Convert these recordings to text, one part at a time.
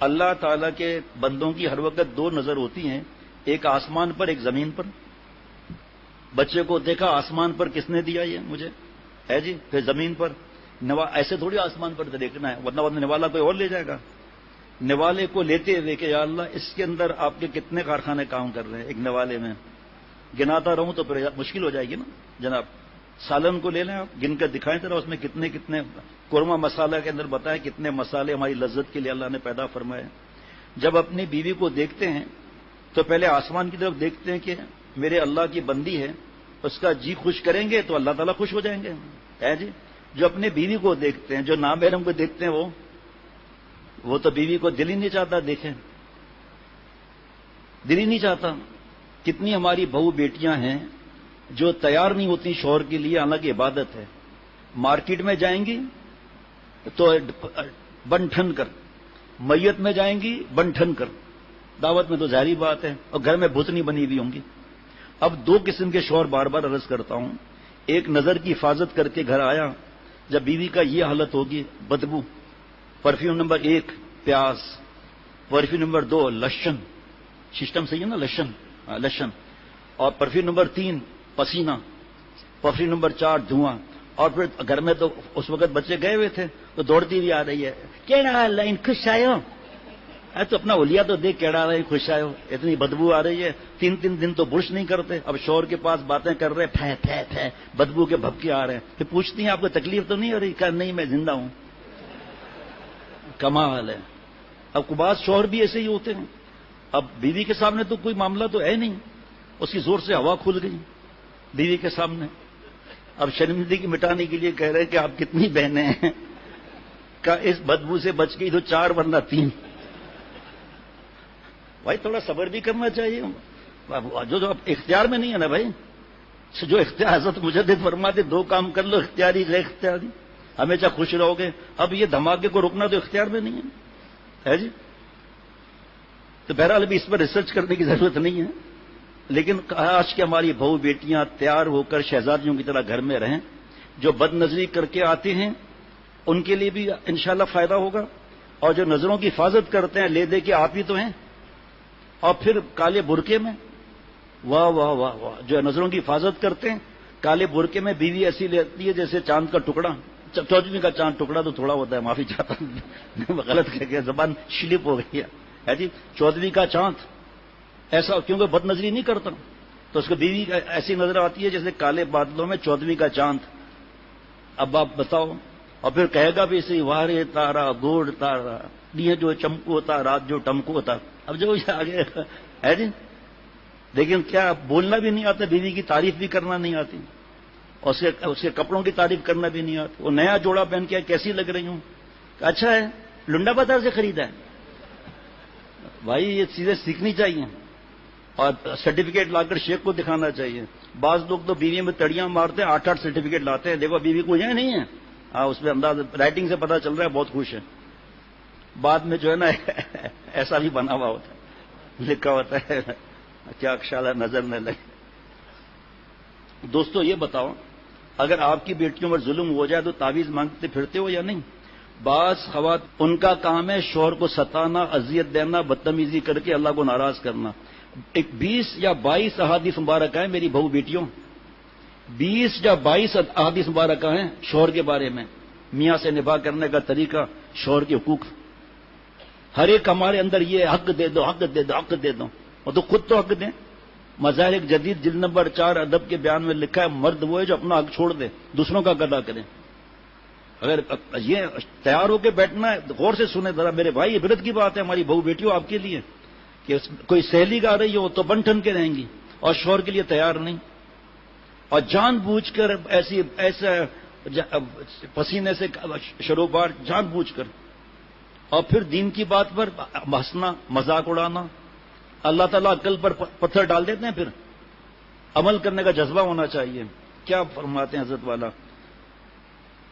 اللہ تعالیٰ کے بندوں کی ہر وقت دو نظر ہوتی ہیں، ایک آسمان پر ایک زمین پر. بچے کو دیکھا آسمان پر کس نے دیا یہ مجھے ہے جی، پھر زمین پر. ایسے تھوڑی آسمان پر دیکھنا ہے، ورنہ نوالا کوئی اور لے جائے گا. نوالے کو لیتے ہوئے کہ یا اللہ اس کے اندر آپ کے کتنے کارخانے کام کر رہے ہیں، ایک نوالے میں گناتا رہوں تو پھر مشکل ہو جائے گی نا جناب. سالن کو لے لیں آپ، گن کر دکھائیں ذرا اس میں کتنے کتنے قورمہ مسالہ کے اندر بتائیں کتنے مسالے ہماری لذت کے لیے اللہ نے پیدا فرمائے. جب اپنی بیوی کو دیکھتے ہیں تو پہلے آسمان کی طرف دیکھتے ہیں کہ میرے اللہ کی بندی ہے، اس کا جی خوش کریں گے تو اللہ تعالیٰ خوش ہو جائیں گے ہے جی. جو اپنے بیوی کو دیکھتے ہیں، جو نامحرم کو دیکھتے ہیں، وہ تو بیوی کو دل ہی نہیں چاہتا دیکھیں، دل ہی نہیں چاہتا. کتنی ہماری بہو بیٹیاں ہیں جو تیار نہیں ہوتی شوہر کے لیے، حالانکہ عبادت ہے. مارکیٹ میں جائیں گی تو بن ٹھن کر، میت میں جائیں گی بن ٹھن کر، دعوت میں تو ظاہری بات ہے، اور گھر میں بھوتنی بنی ہوئی ہوں گی. اب دو قسم کے شوہر بار بار عرض کرتا ہوں. ایک نظر کی حفاظت کر کے گھر آیا، جب بیوی کا یہ حالت ہوگی بدبو. پرفیوم نمبر 1 پیاس، پرفیوم نمبر 2 لشن، سسٹم صحیح ہے نا، لشن. اور پرفیوم نمبر 3 پسینہ، پرفیوم نمبر 4 دھواں. اور پھر گھر میں تو اس وقت بچے گئے ہوئے تھے تو دوڑتی ہوئی آ رہی ہے، کیڑا لائن خوش آئے ہو. تو اپنا اولیا تو دیکھ کیڑا رہے خوش آئے ہو، اتنی بدبو آ رہی ہے. 3 دن تو برش نہیں کرتے، اب شوہر کے پاس باتیں کر رہے، پھے پھے پھے بدبو کے بھبکے آ رہے ہیں. پھر پوچھتی ہیں آپ کو تکلیف تو نہیں ہو رہی؟ کہ نہیں میں زندہ ہوں. کمال ہے. اب بعض شوہر بھی ایسے ہی ہوتے ہیں. اب بیوی کے سامنے تو کوئی معاملہ تو ہے نہیں، اس کی زور سے ہوا کھل گئی بیوی کے سامنے. اب شرمندگی مٹانے کے لیے کہہ رہے ہیں کہ آپ کتنی بہنیں ہیں، کہ اس بدبو سے بچ گئی تو 4 ورنہ 3. بھائی تھوڑا صبر بھی کرنا چاہیے، جو اب اختیار میں نہیں ہے نا بھائی. جو اختیار حضرت مجدد فرماتے 2 کام کر لو، اختیاری غیر اختیاری، ہمیشہ خوش رہو گے. اب یہ دھماکے کو روکنا تو اختیار میں نہیں ہے جی. تو بہرحال ابھی اس پر ریسرچ کرنے کی ضرورت نہیں ہے، لیکن آج کی ہماری بہو بیٹیاں تیار ہو کر شہزادیوں کی طرح گھر میں رہیں. جو بد نظری کر کے آتے ہیں ان کے لیے بھی انشاءاللہ فائدہ ہوگا، اور جو نظروں کی حفاظت کرتے ہیں لے دے کے آپ ہی تو ہیں. اور پھر کالے برقعے میں، واہ واہ واہ واہ، جو نظروں کی حفاظت کرتے ہیں کالے برقعے میں بیوی ایسی لیتی ہے جیسے چاند کا ٹکڑا. 14ویں کا چاند ٹکڑا تو تھوڑا ہوتا ہے، معافی چاہتا ہوں غلط کہہ گیا، زبان شلپ ہو گئی ہے جی. 14ویں کا چاند ایسا، کیونکہ بد نظری نہیں کرتا تو اس کو بیوی ایسی نظر آتی ہے جیسے کالے بادلوں میں 14ویں کا چاند. اب آپ بتاؤ. اور پھر کہے گا بھی اسی وارے تارا گوڑ تارا، دیا جو چمکو ہوتا رات جو ٹمکو ہوتا. اب جو آگے ہے جی، لیکن کیا بولنا بھی نہیں آتا، بیوی کی تعریف بھی کرنا نہیں آتی، اور اس کے کپڑوں کی تعریف کرنا بھی نہیں آتی. وہ نیا جوڑا پہن کے کیسی لگ رہی ہوں، اچھا ہے لنڈا بازار سے خریدا ہے. بھائی یہ چیزیں سیکھنی چاہیے، اور سرٹیفکیٹ لا کر شیخ کو دکھانا چاہیے. بعض لوگ تو بیوی میں تڑیاں مارتے ہیں، 8 سرٹیفکیٹ لاتے ہیں، دیکھو بیوی کو یہ نہیں ہے. ہاں اس میں انداز رائٹنگ سے پتہ چل رہا ہے بہت خوش ہے. بعد میں جو ہے نا ایسا بھی بنا ہوا ہوتا ہے، لکھا ہوتا ہے کیا خیال ہے نظر نہ لگے. دوستو یہ بتاؤ، اگر آپ کی بیٹیوں پر ظلم ہو جائے تو تعویذ مانگتے پھرتے ہو یا نہیں؟ بعض خواتین ان کا کام ہے شوہر کو ستانا، اذیت دینا، بدتمیزی کر کے اللہ کو ناراض کرنا. 20 یا 22 احادیث مبارکہ ہیں میری بہو بیٹیوں، 20 یا 22 احادیث مبارکہ ہیں شوہر کے بارے میں، میاں سے نباہ کرنے کا طریقہ، شوہر کے حقوق. ہر ایک ہمارے اندر یہ حق دے دو، حق دے دو، حق دے دو، اور تو خود تو حق دیں. مظاہر ایک جدید جلد نمبر 4 ادب کے بیان میں لکھا ہے مرد وہ ہے جو اپنا حق چھوڑ دے، دوسروں کا ادا کرے. اگر یہ تیار ہو کے بیٹھنا ہے غور سے سنیں ذرا میرے بھائی، عبرت کی بات ہے ہماری بہو بیٹیوں آپ کے لیے، کہ کوئی سہیلی گا رہی ہو تو بن ٹھن کے رہیں گی اور شوہر کے لیے تیار نہیں، اور جان بوجھ کر ایسا پسینے سے شروبار جان بوجھ کر، اور پھر دین کی بات پر ہنسنا، مذاق اڑانا. اللہ تعالیٰ عقل پر پتھر ڈال دیتے ہیں، پھر عمل کرنے کا جذبہ ہونا چاہیے. کیا فرماتے ہیں حضرت والا؟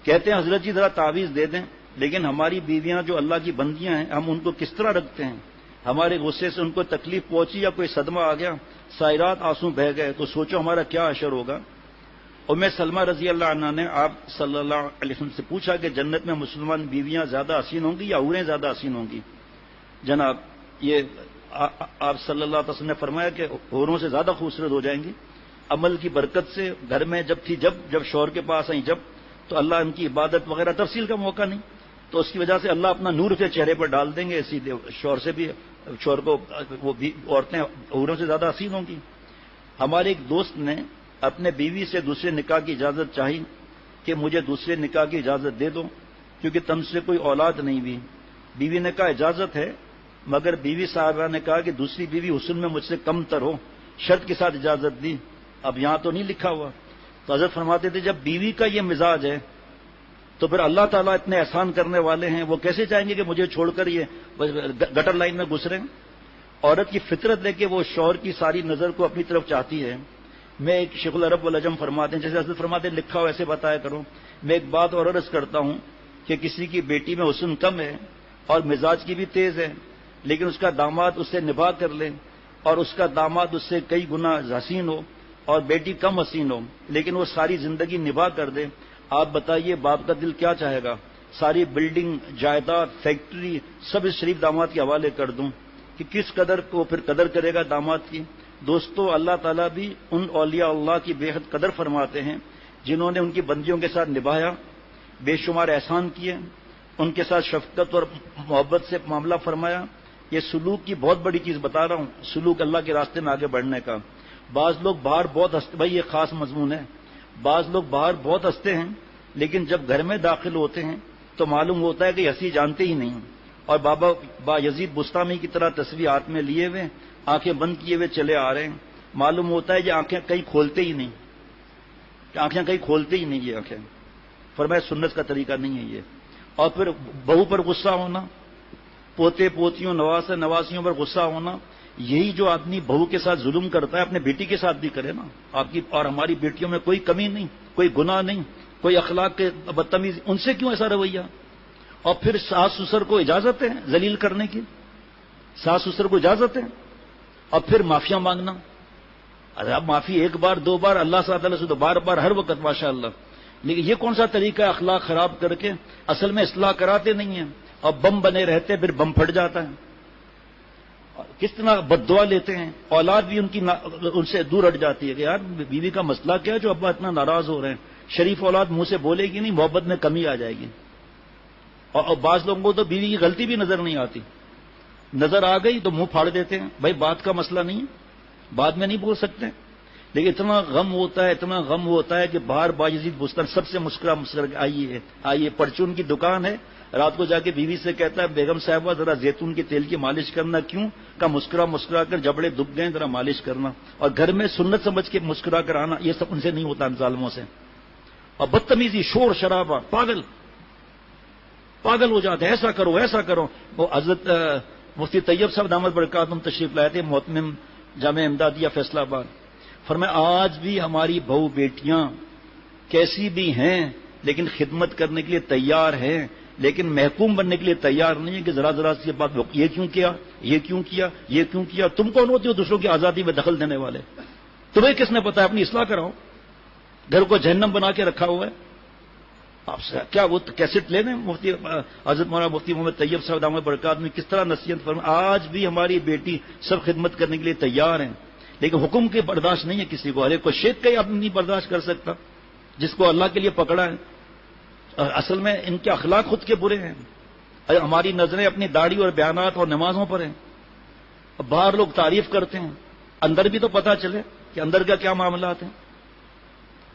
کہتے ہیں حضرت جی ذرا تعویذ دے دیں، لیکن ہماری بیویاں جو اللہ کی بندیاں ہیں ہم ان کو کس طرح رکھتے ہیں؟ ہمارے غصے سے ان کو تکلیف پہنچی یا کوئی صدمہ آ گیا، سائرات آنسو بہہ گئے، تو سوچو ہمارا کیا اشر ہوگا. سلمہ رضی اللہ عنہ نے آپ صلی اللہ علیہ وسلم سے پوچھا کہ جنت میں مسلمان بیویاں زیادہ حسین ہوں گی یا حوریں زیادہ حسین ہوں گی؟ جناب یہ آپ صلی اللہ علیہ وسلم نے فرمایا کہ حوروں سے زیادہ خوبصورت ہو جائیں گی عمل کی برکت سے. گھر میں جب شوہر کے پاس آئیں تو اللہ ان کی عبادت وغیرہ تفصیل کا موقع نہیں, تو اس کی وجہ سے اللہ اپنا نور کے چہرے پر ڈال دیں گے. سیدھے شوہر کو وہ بھی عورتیں حوروں سے زیادہ حسین ہوں گی. ہمارے ایک دوست نے اپنے بیوی سے دوسرے نکاح کی اجازت چاہی کہ مجھے دوسرے نکاح کی اجازت دے دو کیونکہ تم سے کوئی اولاد نہیں ہوئی. بیوی نے کہا اجازت ہے, مگر بیوی صاحبہ نے کہا کہ دوسری بیوی حسن میں مجھ سے کم تر ہو, شرط کے ساتھ اجازت دی. اب یہاں تو نہیں لکھا ہوا. تو حضرت فرماتے تھے جب بیوی کا یہ مزاج ہے تو پھر اللہ تعالیٰ اتنے احسان کرنے والے ہیں, وہ کیسے چاہیں گے کہ مجھے چھوڑ کر یہ گٹر لائن میں گزریں. عورت کی فطرت ہے کہ وہ شوہر کی ساری نظر کو اپنی طرف چاہتی ہے. میں ایک شیخ العرب والعجم فرماتے ہیں, جیسے حضرت فرماتے ہیں لکھا ہو ایسے بتایا کرو. میں ایک بات اور عرض کرتا ہوں کہ کسی کی بیٹی میں حسن کم ہے اور مزاج کی بھی تیز ہے, لیکن اس کا داماد اس سے نباہ کر لے, اور اس کا داماد اس سے کئی گنا حسین ہو اور بیٹی کم حسین ہو, لیکن وہ ساری زندگی نباہ کر دے, آپ بتائیے باپ کا دل کیا چاہے گا؟ ساری بلڈنگ, جائیداد, فیکٹری سب اس شریف داماد کے حوالے کر دوں کہ کس قدر کو پھر قدر کرے گا داماد کی. دوستو, اللہ تعالیٰ بھی ان اولیاء اللہ کی بے حد قدر فرماتے ہیں جنہوں نے ان کی بندیوں کے ساتھ نبھایا, بے شمار احسان کیے, ان کے ساتھ شفقت اور محبت سے معاملہ فرمایا. یہ سلوک کی بہت بڑی چیز بتا رہا ہوں, سلوک اللہ کے راستے میں آگے بڑھنے کا. بعض لوگ باہر بہت ہنستے, بھائی یہ خاص مضمون ہے, بعض لوگ باہر بہت ہنستے ہیں لیکن جب گھر میں داخل ہوتے ہیں تو معلوم ہوتا ہے کہ ہنسی جانتے ہی نہیں. اور بابا با یزید بستامی کی طرح تصویر ہاتھ میں لیے ہوئے, آنکھیں بند کیے ہوئے چلے آ رہے ہیں. معلوم ہوتا ہے یہ آنکھیں کہیں کھولتے ہی نہیں, آنکھیں کہیں کھولتے ہی نہیں. یہ آنکھیں فرمایا سنت کا طریقہ نہیں ہے یہ. اور پھر بہو پر غصہ ہونا, پوتے پوتیوں نواسیوں پر غصہ ہونا, یہی جو آدمی بہو کے ساتھ ظلم کرتا ہے اپنے بیٹی کے ساتھ بھی کرے نا. آپ کی اور ہماری بیٹیوں میں کوئی کمی نہیں, کوئی گناہ نہیں, کوئی اخلاق کے بدتمیزی, ان سے کیوں ایسا رویہ؟ اور پھر ساس سسر کو اجازت ہے ذلیل کرنے کی, ساس سسر کو اجازت ہے. اور پھر معافیاں مانگنا, ارے اب معافی ایک بار دو بار, اللہ تعالیٰ سے تو بار بار ہر وقت ماشاء اللہ. لیکن یہ کون سا طریقہ ہے اخلاق خراب کر کے؟ اصل میں اصلاح کراتے نہیں ہیں اور بم بنے رہتے, پھر بم پھٹ جاتا ہے. کس طرح بد دعا لیتے ہیں, اولاد بھی ان سے دور ہٹ جاتی ہے کہ یار بیوی کا مسئلہ کیا ہے جو ابا اتنا ناراض ہو رہے ہیں. شریف اولاد منہ سے بولے گی نہیں, محبت میں کمی آ جائے گی. اور بعض لوگوں کو تو بیوی کی غلطی بھی نظر نہیں آتی, نظر آ گئی تو منہ پھاڑ دیتے ہیں, بھائی بات کا مسئلہ نہیں ہے, بعد میں نہیں بول سکتے. لیکن اتنا غم ہوتا ہے کہ باہر باجزید بستان سب سے مسکرا کے آئیے پرچون کی دکان ہے, رات کو جا کے بیوی سے کہتا ہے بیگم صاحبہ ذرا زیتون کے تیل کی مالش کرنا. کیوں؟ کا مسکرا کر جبڑے دب گئے, ذرا مالش کرنا. اور گھر میں سنت سمجھ کے مسکرا کر آنا, یہ سب ان سے نہیں ہوتا, ان ظالموں سے. اور بدتمیزی, شور شرابہ, پاگل ہو جاتے, ایسا کرو. وہ حضرت مفتی طیب صاحب دامت برکاتہم تشریف لائے تھے محتمم جامع امدادیہ فیصلہ آباد. فرمایا آج بھی ہماری بہو بیٹیاں کیسی بھی ہیں لیکن خدمت کرنے کے لیے تیار ہیں, لیکن محکوم بننے کے لیے تیار نہیں ہے کہ ذرا سی بات یہ کیوں کیا. تم کون ہوتے ہو دوسروں کی آزادی میں دخل دینے والے؟ تمہیں کس نے پتا؟ اپنی اصلاح کراؤ. گھر کو جہنم بنا کے رکھا ہوا ہے. آپ سے کیا وہ کیسٹ لے لیں مفتی حضرت مولانا مفتی محمد طیب صاحب دامت برکات میں کس طرح نصیحت فرمائیں. آج بھی ہماری بیٹی سب خدمت کرنے کے لیے تیار ہیں, لیکن حکم کے برداشت نہیں ہے کسی کو. ارے کوئی شیخ کا ہی آدمی نہیں برداشت کر سکتا جس کو اللہ کے لیے پکڑا ہے. اصل میں ان کے اخلاق خود کے برے ہیں. ہماری نظریں اپنی داڑھی اور بیانات اور نمازوں پر ہیں. باہر لوگ تعریف کرتے ہیں, اندر بھی تو پتا چلے کہ اندر کا کیا معاملات ہیں.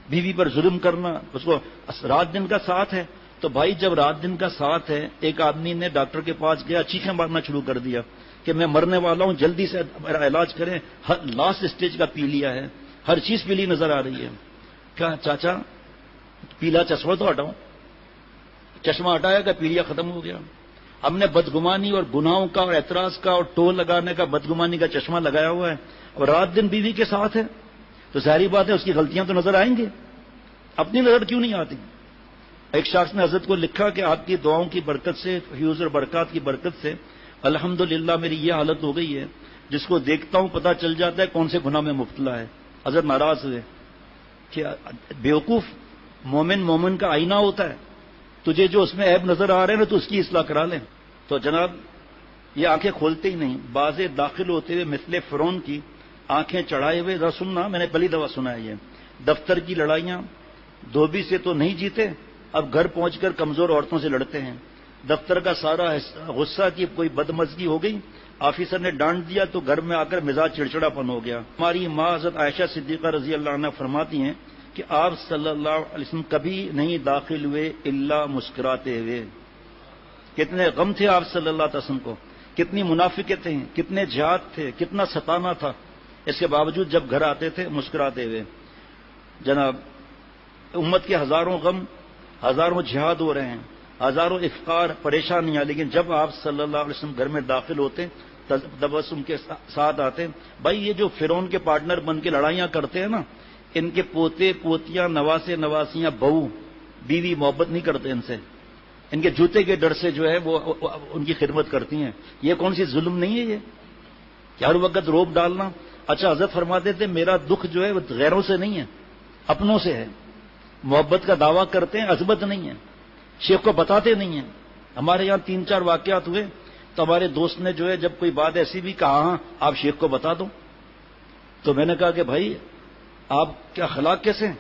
بیوی پر ظلم کرنا, اس کو رات دن کا ساتھ ہے. تو بھائی جب رات دن کا ساتھ ہے, ایک آدمی نے ڈاکٹر کے پاس گیا, چیخیں مارنا شروع کر دیا کہ میں مرنے والا ہوں, جلدی سے میرا علاج کریں. لاسٹ اسٹیج کا پی لیا ہے, ہر چیز پیلی نظر آ رہی ہے. کیا چاچا پیلا چشمہ تو ہٹاؤں, چشمہ ہٹایا کہ پیلیا ختم ہو گیا. ہم نے بدگمانی اور گناہوں کا اور اعتراض کا اور ٹول لگانے کا بدگمانی کا چشمہ لگایا ہوا ہے, اور رات دن بیوی کے ساتھ ہے, تو ظاہری بات ہے اس کی غلطیاں تو نظر آئیں گی. اپنی نظر کیوں نہیں آتی؟ ایک شخص نے حضرت کو لکھا کہ آپ کی دعاؤں کی برکت سے, فیوز اور برکات کی برکت سے الحمدللہ میری یہ حالت ہو گئی ہے, جس کو دیکھتا ہوں پتہ چل جاتا ہے کون سے گناہ میں مبتلا ہے. حضرت ناراض ہوئے کہ بیوقوف, مومن کا آئینہ ہوتا ہے, تجھے جو اس میں عیب نظر آ رہے ہیں نا تو اس کی اصلاح کرا لیں. تو جناب یہ آنکھیں کھولتے ہی نہیں، بازے داخل ہوتے ہوئے مثل فرعون کی آنکھیں چڑھائے ہوئے. ذرا سننا، میں نے پہلی دفعہ سنا ہے یہ. دفتر کی لڑائیاں دھوبی سے تو نہیں جیتے، اب گھر پہنچ کر کمزور عورتوں سے لڑتے ہیں. دفتر کا سارا غصہ کی کوئی بدمزگی ہو گئی، آفیسر نے ڈانٹ دیا تو گھر میں آ کر مزاج چڑچڑا پن ہو گیا. ہماری ماں حضرت عائشہ صدیقہ رضی اللہ عنہ فرماتی ہیں کہ آپ صلی اللہ علیہ وسلم کبھی نہیں داخل ہوئے الا مسکراتے ہوئے. کتنے غم تھے آپ صلی اللہ علیہ وسلم کو، کتنی منافقتیں تھیں، کتنے جہاد تھے، کتنا ستانا تھا. اس کے باوجود جب گھر آتے تھے مسکراتے ہوئے. جناب، امت کے ہزاروں غم، ہزاروں جہاد ہو رہے ہیں، ہزاروں افکار، پریشانیاں، لیکن جب آپ صلی اللہ علیہ وسلم گھر میں داخل ہوتے تبسم کے ساتھ آتے. بھائی یہ جو فرعون کے پارٹنر بن کے لڑائیاں کرتے ہیں نا، ان کے پوتے پوتیاں نواسے نواسیاں بہو بیوی محبت نہیں کرتے ان سے، ان کے جوتے کے ڈر سے جو ہے وہ ان کی خدمت کرتی ہیں. یہ کون سی ظلم نہیں ہے یہ کہ ہر وقت روب ڈالنا؟ اچھا، حضرت فرماتے تھے میرا دکھ جو ہے وہ غیروں سے نہیں ہے، اپنوں سے ہے. محبت کا دعویٰ کرتے ہیں، عظمت نہیں ہے، شیخ کو بتاتے نہیں ہیں. ہمارے یہاں 3-4 واقعات ہوئے تو ہمارے دوست نے جو ہے جب کوئی بات ایسی بھی کہا ہاں آپ شیخ کو بتا دو، تو میں نے کہا کہ بھائی آپ کیا اخلاق کیسے ہیں؟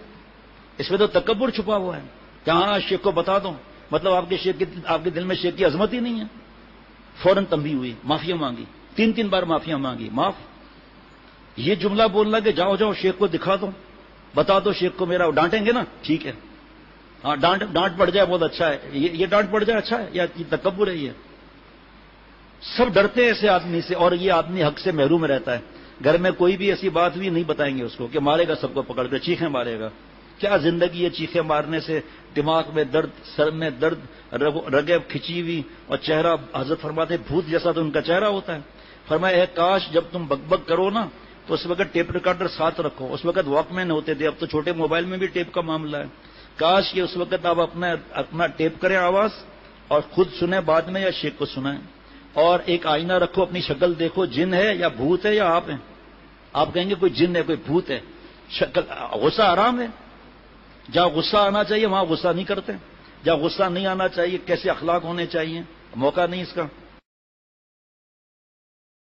اس میں تو تکبر چھپا ہوا ہے کہ ہاں شیخ کو بتا دو، مطلب آپ کے دل میں شیخ کی عظمت ہی نہیں ہے. فوراً تنبیہ ہوئی، معافیاں مانگی، 3 بار معافیاں مانگی. معاف یہ جملہ بولنا کہ جاؤ جاؤ شیخ کو دکھا دو، بتا دو شیخ کو میرا، ڈانٹیں گے نا، ٹھیک ہے، ہاں ڈانٹ پڑ جائے بہت اچھا ہے، یہ ڈانٹ پڑ جائے اچھا ہے یا تکبر ہے؟ یہ سب ڈرتے ہیں ایسے آدمی سے، اور یہ آدمی حق سے محروم رہتا ہے. گھر میں کوئی بھی ایسی بات بھی نہیں بتائیں گے اس کو کہ مارے گا سب کو پکڑ کر، چیخیں مارے گا. کیا زندگی ہے چیخیں مارنے سے؟ دماغ میں درد، سر میں درد، رگیں کھچی ہوئی، اور چہرہ حضرت فرماتے بھوت جیسا تو ان کا چہرہ ہوتا ہے. فرمایا اے کاش جب تم بک بک کرو نا تو اس وقت ٹیپ ریکارڈر ساتھ رکھو. اس وقت واک مین ہوتے تھے، اب تو چھوٹے موبائل میں بھی ٹیپ کا معاملہ ہے. کاش کہ اس وقت آپ اپنا ٹیپ کریں آواز اور خود سنیں بعد میں یا شیخ کو سنائیں. اور ایک آئینہ رکھو، اپنی شکل دیکھو، جن ہے یا بھوت ہے یا آپ ہیں. آپ کہیں گے کوئی جن ہے کوئی بھوت ہے. شکل غصہ آرام ہے، جہاں غصہ آنا چاہیے وہاں غصہ نہیں کرتے، جہاں غصہ نہیں آنا چاہیے کیسے اخلاق ہونے چاہیے، موقع نہیں اس کا.